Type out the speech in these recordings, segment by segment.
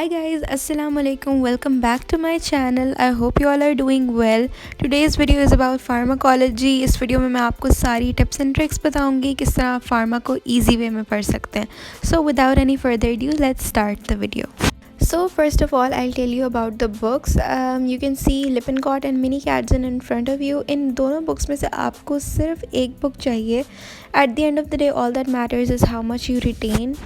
Hi guys, assalamu alaikum. Welcome back to my channel. I hope you all are doing well. Today's video is about pharmacology. इस video में मैं आपको सारी tips and tricks बताऊंगी किस तरह आप फार्मा को इजी वे में पढ़ सकते हैं. So without any further ado, let's start the video. So first of all, I'll tell you about the books. You can see Lippincott and Minnie Cadson in front of you. इन दोनों books में से आपको सिर्फ एक book चाहिए. At the end of the day, all that matters is how much you retain.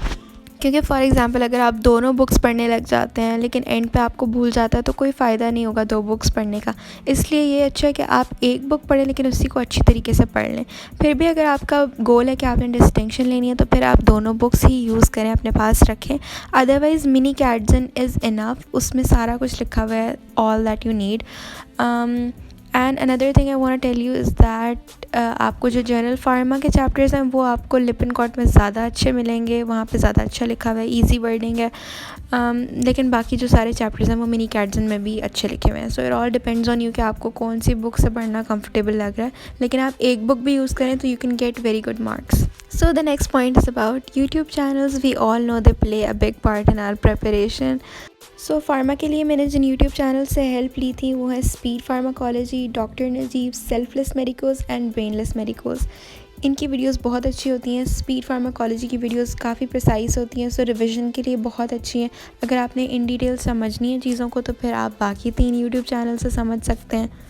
क्योंकि for example अगर आप दोनों बुक्स पढ़ने लग जाते हैं लेकिन एंड पे आपको भूल जाता है तो कोई फ़ायदा नहीं होगा दो बुक्स पढ़ने का. इसलिए ये अच्छा है कि आप एक बुक पढ़ें लेकिन उसी को अच्छी तरीके से पढ़ लें. फिर भी अगर आपका गोल है कि आपने डिस्टिंक्शन लेनी है तो फिर आप दोनों बुक्स ही यूज़ करें, अपने पास रखें. Otherwise mini Katzung is enough, उसमें सारा कुछ लिखा हुआ है, all that you need. And another thing I want to tell you is that आपको जो जनरल फार्मा के चैप्टर्स हैं वो आपको लिपिनकॉट में ज़्यादा अच्छे मिलेंगे. वहाँ पे ज़्यादा अच्छा लिखा हुआ है, इजी वर्डिंग है. लेकिन बाकी जो सारे चैप्टर्स हैं वो मिनी कैडसन में भी अच्छे लिखे हुए हैं. So it all depends on you कि आपको कौन सी बुक से पढ़ना कंफर्टेबल लग रहा है. लेकिन आप एक बुक भी यूज़ करें तो you can get very good marks. So the next point is about YouTube channels. We all know they play a big part in our preparation. So pharma के लिए मैंने जिन यूट्यूब चैनल से help ली थी वो है Speed Pharmacology, doctor Najeeb, Selfless Medicos and Brainless Medicos. इनकी वीडियोस बहुत अच्छी होती हैं. स्पीड फार्माकोलॉजी की वीडियोस काफ़ी प्रिसाइज होती हैं, सो रिवीजन के लिए बहुत अच्छी हैं. अगर आपने इन डिटेल समझनी है चीज़ों को तो फिर आप बाकी 3 यूट्यूब चैनल से समझ सकते हैं.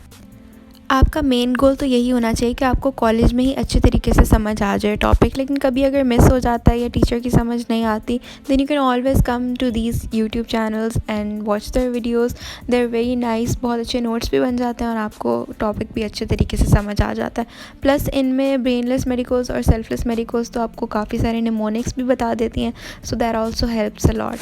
आपका मेन गोल तो यही होना चाहिए कि आपको कॉलेज में ही अच्छे तरीके से समझ आ जाए टॉपिक. लेकिन कभी अगर मिस हो जाता है या टीचर की समझ नहीं आती then you can always come to these YouTube channels and watch their videos. They are very nice. बहुत अच्छे नोट्स भी बन जाते हैं और आपको टॉपिक भी अच्छे तरीके से समझ आ जाता है. प्लस इनमें ब्रेनलेस मेडिकोज़ और सेल्फलेस मेडिकोज़ तो आपको काफ़ी सारे निमोनिक्स भी बता देती हैं. So that also helps a lot.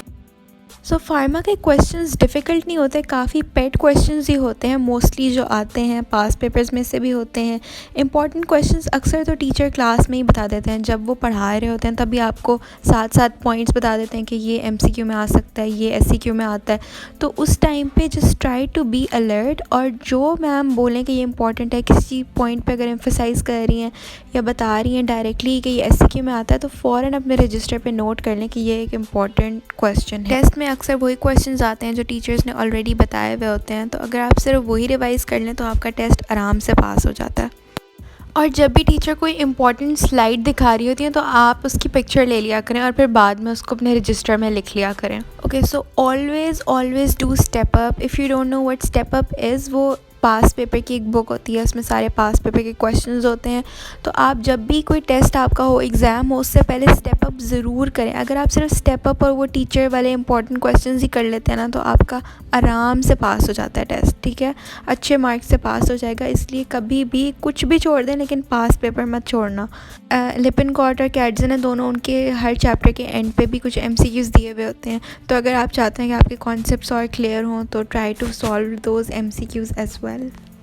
So pharma के क्वेश्चंस डिफ़िकल्ट नहीं होते, काफ़ी पेट क्वेश्चंस ही होते हैं मोस्टली जो आते हैं. पास पेपर्स में से भी होते हैं. इंपॉर्टेंट क्वेश्चंस अक्सर तो टीचर क्लास में ही बता देते हैं. जब वो पढ़ा रहे होते हैं तभी आपको साथ साथ पॉइंट्स बता देते हैं कि ये MCQ में आ सकता है, ये SCQ में आता है. तो उस टाइम पे just try to be alert. और जो मैम बोलें कि ये इंपॉर्टेंट है, किसी पॉइंट पर अगर एम्फेसाइज़ कर रही हैं या बता रही हैं डायरेक्टली कि ये SCQ में आता है तो फ़ौरन अपने रजिस्टर पर नोट कर लें कि ये एक इम्पॉर्टेंट क्वेश्चन है. टेस्ट में अक्सर वही क्वेश्चंस आते हैं जो टीचर्स ने ऑलरेडी बताए हुए होते हैं. तो अगर आप सिर्फ वही रिवाइज़ कर लें तो आपका टेस्ट आराम से पास हो जाता है. और जब भी टीचर कोई इंपॉर्टेंट स्लाइड दिखा रही होती है तो आप उसकी पिक्चर ले लिया करें और फिर बाद में उसको अपने रजिस्टर में लिख लिया करें. Okay, so always do step up. If you don't know what step up is, वो पास पेपर की एक बुक होती है, उसमें सारे पास पेपर के क्वेश्चंस होते हैं. तो आप जब भी कोई टेस्ट आपका हो, एग्ज़ाम हो, उससे पहले स्टेप अप ज़रूर करें. अगर आप सिर्फ स्टेप अप और वो टीचर वाले इंपॉर्टेंट क्वेश्चंस ही कर लेते हैं ना तो आपका आराम से पास हो जाता है टेस्ट. ठीक है, अच्छे मार्क्स से पास हो जाएगा. इसलिए कभी भी कुछ भी छोड़ दें लेकिन पास पेपर मत छोड़ना. लिपिनकॉट और कैडसन है दोनों, उनके हर चैप्टर के एंड पे भी कुछ MCQs दिए हुए होते हैं. तो अगर आप चाहते हैं कि आपके कॉन्सेप्ट्स और क्लियर हों तो try to solve those MCQs as well.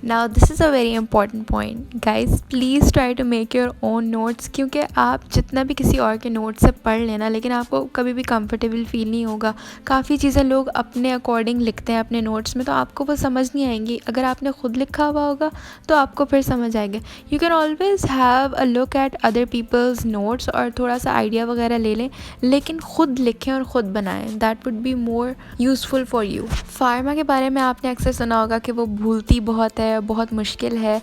Now this is a very important point. Guys, please try to make your own notes. क्योंकि आप जितना भी किसी और के नोट से पढ़ लेना लेकिन आपको कभी भी कंफर्टेबल फील नहीं होगा. काफ़ी चीज़ें लोग अपने अकॉर्डिंग लिखते हैं अपने नोट्स में तो आपको वो समझ नहीं आएंगी. अगर आपने ख़ुद लिखा हुआ होगा तो आपको फिर समझ आएंगे. You can always have a look at other people's notes और थोड़ा सा आइडिया वगैरह ले लें लेकिन ख़ुद लिखें और ख़ुद बनाएं. That would be more useful for you. Pharma के बारे में आपने अक्सर सुना होगा कि वो भूलती बहुत है, बहुत मुश्किल है.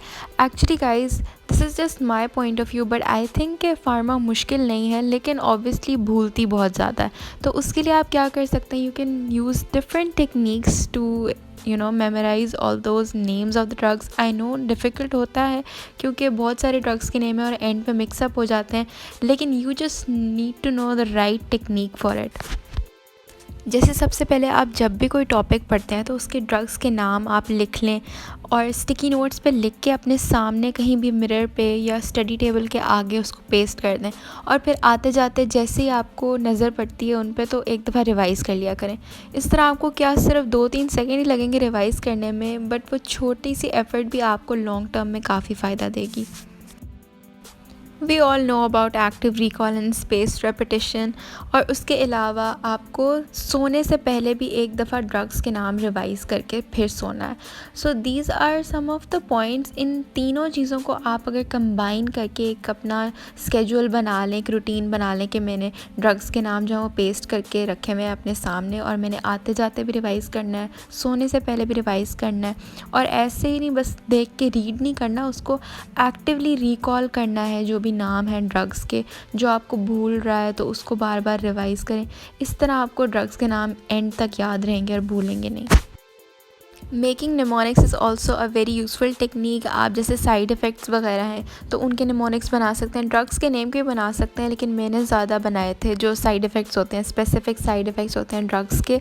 Actually guys this is just my point of view, but I think कि फ़ार्मा मुश्किल नहीं है लेकिन ऑब्वियसली भूलती बहुत ज़्यादा है. तो उसके लिए आप क्या कर सकते हैं, you can use different techniques to memorize all those names of the drugs. I know difficult होता है क्योंकि बहुत सारे ड्रग्स के नेम है और एंड पे मिक्सअप हो जाते हैं लेकिन you just need to know the right technique for it. जैसे सबसे पहले आप जब भी कोई टॉपिक पढ़ते हैं तो उसके ड्रग्स के नाम आप लिख लें और स्टिकी नोट्स पे लिख के अपने सामने कहीं भी मिरर पे या स्टडी टेबल के आगे उसको पेस्ट कर दें. और फिर आते जाते जैसे ही आपको नज़र पड़ती है उन पे तो एक दफ़ा रिवाइज़ कर लिया करें. इस तरह आपको क्या सिर्फ 2-3 सेकेंड ही लगेंगे रिवाइज़ करने में, बट वो छोटी सी एफ़र्ट भी आपको लॉन्ग टर्म में काफ़ी फ़ायदा देगी. We all know about active recall and space repetition. और उसके अलावा आपको सोने से पहले भी एक दफ़ा ड्रग्स के नाम रिवाइज़ करके फिर सोना है। So these are some of the points. इन तीनों चीज़ों को आप अगर कंबाइन करके एक अपना स्केड्यूल बना लें, एक रूटीन बना लें कि मैंने ड्रग्स के नाम जो है वो पेस्ट करके रखे हुए हैं अपने सामने, और मैंने आते जाते भी रिवाइज़ करना है, सोने से पहले भी रिवाइज़ करना है, और ऐसे ही नहीं बस देख के रीड नहीं करना, उसको एक्टिवली रिकॉल करना है जो भी नाम है ड्रग्स के जो आपको भूल रहा है, तो उसको बार बार रिवाइज़ करें। इस तरह आपको ड्रग्स के नाम एंड तक याद रहेंगे और भूलेंगे नहीं। Making mnemonics is also a very useful technique. आप जैसे साइड इफ़ेक्ट्स वगैरह हैं तो उनके निमोनिक्स बना सकते हैं, ड्रग्स के नेम के भी बना सकते हैं, लेकिन मैंने ज़्यादा बनाए थे जो साइड इफ़ेक्ट्स होते हैं, स्पेसिफिक साइड इफ़ेक्ट्स होते हैं ड्रग्स के,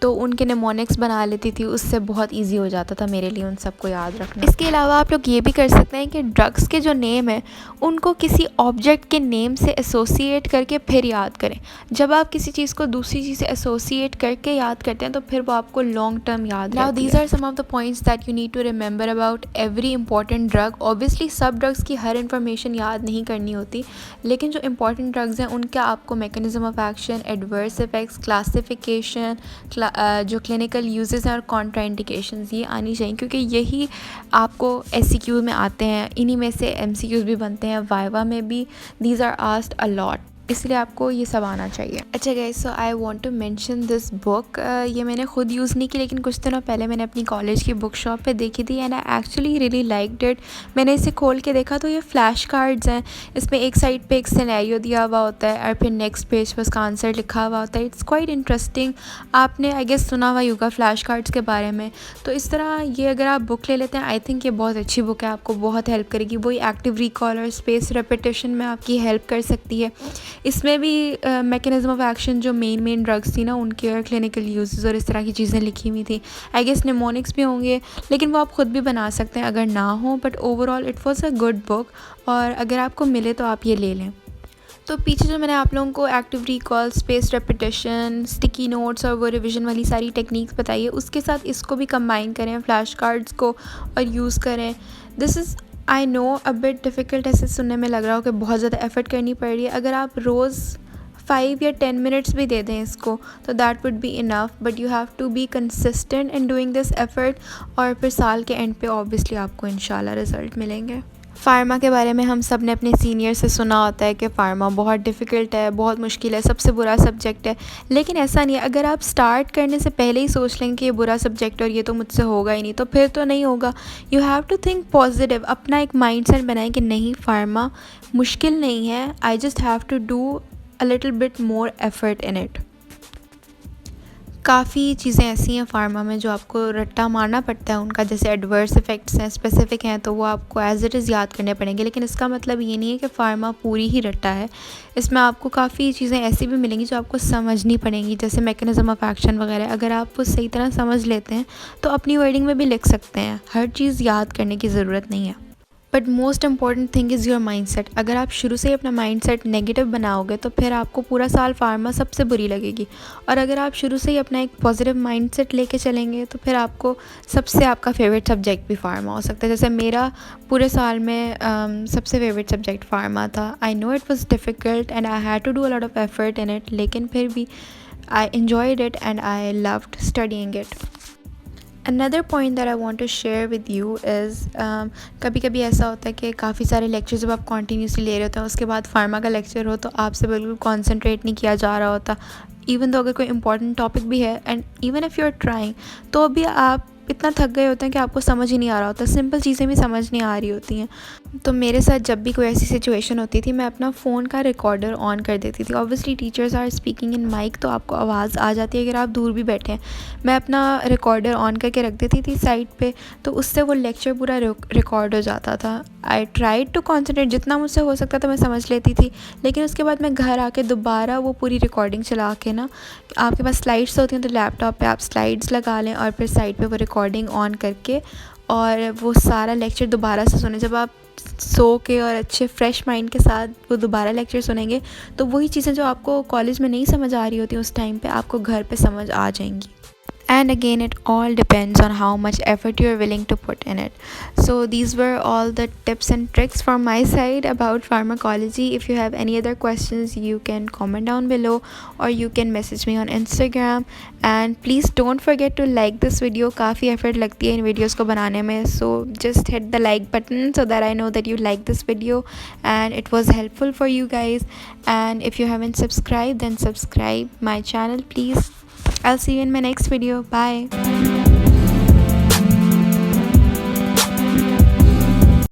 तो उनके निमोनिक्स बना लेती थी, उससे बहुत ईजी हो जाता था मेरे लिए उन सबको याद रखना। इसके अलावा आप लोग ये भी कर सकते हैं कि ड्रग्स के जो नेम है उनको किसी ऑब्जेक्ट के नेम से एसोसिएट करके फिर याद करें। जब आप किसी चीज़ को दूसरी चीज़ से एसोसिएट करके याद करते हैं तो फिर वो आपको लॉन्ग टर्म याद रहती है। Now these are some of the points that you need to remember about every important drug. Obviously सब ड्रग्स की हर इन्फॉर्मेशन याद नहीं करनी होती, लेकिन जो इंपॉर्टेंट ड्रग्स हैं उनका आपको mechanism of action, adverse effects, classification, जो क्लिनिकल यूजेस हैं और कॉन्ट्राइंडिकेशंस ये आनी चाहिए, क्योंकि यही आपको एससीक्यू में आते हैं, इन्हीं में से एमसीक्यूज भी बनते हैं, वाइवा में भी these are asked a lot, इसलिए आपको ये सब आना चाहिए। अच्छा guys, so I want to mention this book. ये मैंने खुद यूज़ नहीं की, लेकिन कुछ दिनों पहले मैंने अपनी कॉलेज की बुक शॉप पे देखी थी and I actually really liked it. मैंने इसे खोल के देखा तो ये फ्लैश कार्ड्स हैं, इसमें एक साइड पे एक सिनेरियो दिया हुआ होता है और फिर नेक्स्ट पेज पर उसका आंसर लिखा हुआ होता है। It's quite interesting. आपने आई गेस सुना हुआ होगा फ्लैश कार्ड्स के बारे में, तो इस तरह ये अगर आप बुक ले लेते हैं, आई थिंक ये बहुत अच्छी बुक है, आपको बहुत हेल्प करेगी। वही एक्टिव रिकॉल और स्पेस रेपिटेशन में आपकी हेल्प कर सकती है। इसमें भी मैकेनिज्म ऑफ एक्शन जो मेन ड्रग्स थी ना उनके, और क्लिनिकल यूजेस और इस तरह की चीज़ें लिखी हुई थी। आई गेस निमोनिक्स भी होंगे, लेकिन वो आप ख़ुद भी बना सकते हैं अगर ना हो, but overall it was a good book, और अगर आपको मिले तो आप ये ले लें। तो पीछे जो मैंने आप लोगों को active recall, space repetition, sticky notes और वो रिवीजन वाली सारी टेक्निक्स बताई है, उसके साथ इसको भी कंबाइन करें, फ्लैश कार्ड्स को, और यूज़ करें। This is I know a bit difficult, ऐसे सुनने में लग रहा हो कि बहुत ज़्यादा एफ़र्ट करनी पड़ रही है। अगर आप रोज़ 5 या 10 मिनट्स भी दे दें इसको तो that would be enough, but you have to be consistent in doing this effort, और फिर साल के एंड पे ऑब्वियसली आपको इंशाल्लाह रिज़ल्ट मिलेंगे। फ़ार्मा के बारे में हम सब ने अपने सीनियर से सुना होता है कि फ़ार्मा बहुत डिफ़िकल्ट है, बहुत मुश्किल है, सबसे बुरा सब्जेक्ट है, लेकिन ऐसा नहीं है। अगर आप स्टार्ट करने से पहले ही सोच लें कि ये बुरा सब्जेक्ट और ये तो मुझसे होगा ही नहीं, तो फिर तो नहीं होगा। You have to think positive, अपना एक माइंडसेट बनाएं कि नहीं, फ़ार्मा मुश्किल नहीं है, I just have to do a little bit more effort in it. काफ़ी चीज़ें ऐसी हैं फ़ार्मा में जो आपको रट्टा मारना पड़ता है उनका, जैसे एडवर्स इफ़ेक्ट्स हैं, स्पेसिफिक हैं, तो वो आपको एज़ इट इज़ याद करने पड़ेंगे, लेकिन इसका मतलब ये नहीं है कि फ़ार्मा पूरी ही रट्टा है। इसमें आपको काफ़ी चीज़ें ऐसी भी मिलेंगी जो आपको समझनी पड़ेंगी, जैसे मैकेनिज़्म ऑफ एक्शन वगैरह। अगर आप वो सही तरह समझ लेते हैं तो अपनी वर्डिंग में भी लिख सकते हैं, हर चीज़ याद करने की ज़रूरत नहीं है। But most important thing is your mindset. अगर आप शुरू से ही अपना माइंडसेट नेगेटिव बनाओगे तो फिर आपको पूरा साल फ़ार्मा सबसे बुरी लगेगी, और अगर आप शुरू से ही अपना एक पॉजिटिव माइंडसेट लेके चलेंगे तो फिर आपको सबसे आपका फेवरेट सब्जेक्ट भी फ़ार्मा हो सकता है। जैसे मेरा पूरे साल में सबसे फेवरेट सब्जेक्ट फ़ार्मा था। I know it was difficult and I had to do a lot of effort in it, लेकिन फिर भी I enjoyed it and I loved studying it. Another point that I want to share with you is, कभी कभी ऐसा होता है कि काफ़ी सारे लेक्चर जब आप कॉन्टीन्यूसली ले रहे होते हैं, उसके बाद फार्मा का लेक्चर हो तो आपसे बिल्कुल कॉन्सेंट्रेट नहीं किया जा रहा होता, इवन तो अगर कोई इंपॉर्टेंट टॉपिक भी है, and even if you are trying, तो भी आप इतना थक गए होते हैं कि आपको समझ ही नहीं आ रहा होता, सिंपल चीज़ें भी समझ नहीं आ रही होती हैं। तो मेरे साथ जब भी कोई ऐसी सिचुएशन होती थी, मैं अपना फ़ोन का रिकॉर्डर ऑन कर देती थी। Obviously teachers are speaking in mic, तो आपको आवाज़ आ जाती है अगर आप दूर भी बैठे हैं। मैं अपना रिकॉर्डर ऑन करके रख देती थी साइड पे, तो उससे वो लेक्चर पूरा रिकॉर्ड हो जाता था। आई ट्राइड टू कॉन्सेंट्रेट, जितना मुझसे हो सकता था मैं समझ लेती थी, लेकिन उसके बाद मैं घर आके दोबारा वो पूरी रिकॉर्डिंग चला के ना, आपके पास स्लाइड्स होती हैं तो लैपटॉप पे आप स्लाइड्स लगा लें और फिर साइड पे वो रिकॉर्डिंग ऑन करके और वो सारा लेक्चर दोबारा से सुने। जब आप सो के और अच्छे फ्रेश माइंड के साथ वो दोबारा लेक्चर सुनेंगे तो वही चीज़ें जो आपको कॉलेज में नहीं समझ आ रही होती उस टाइम पे, आपको घर पे समझ आ जाएंगी। and again it all depends on how much effort you're willing to put in it. So these were all the tips and tricks from my side about pharmacology. If you have any other questions, you can comment down below or you can message me on Instagram. And please don't forget to like this video. काफ़ी effort लगती है इन videos को बनाने में, so just hit the like button so that I know that you like this video and it was helpful for you guys. And if you haven't subscribed, then subscribe my channel please. I'll see you in my next video. Bye.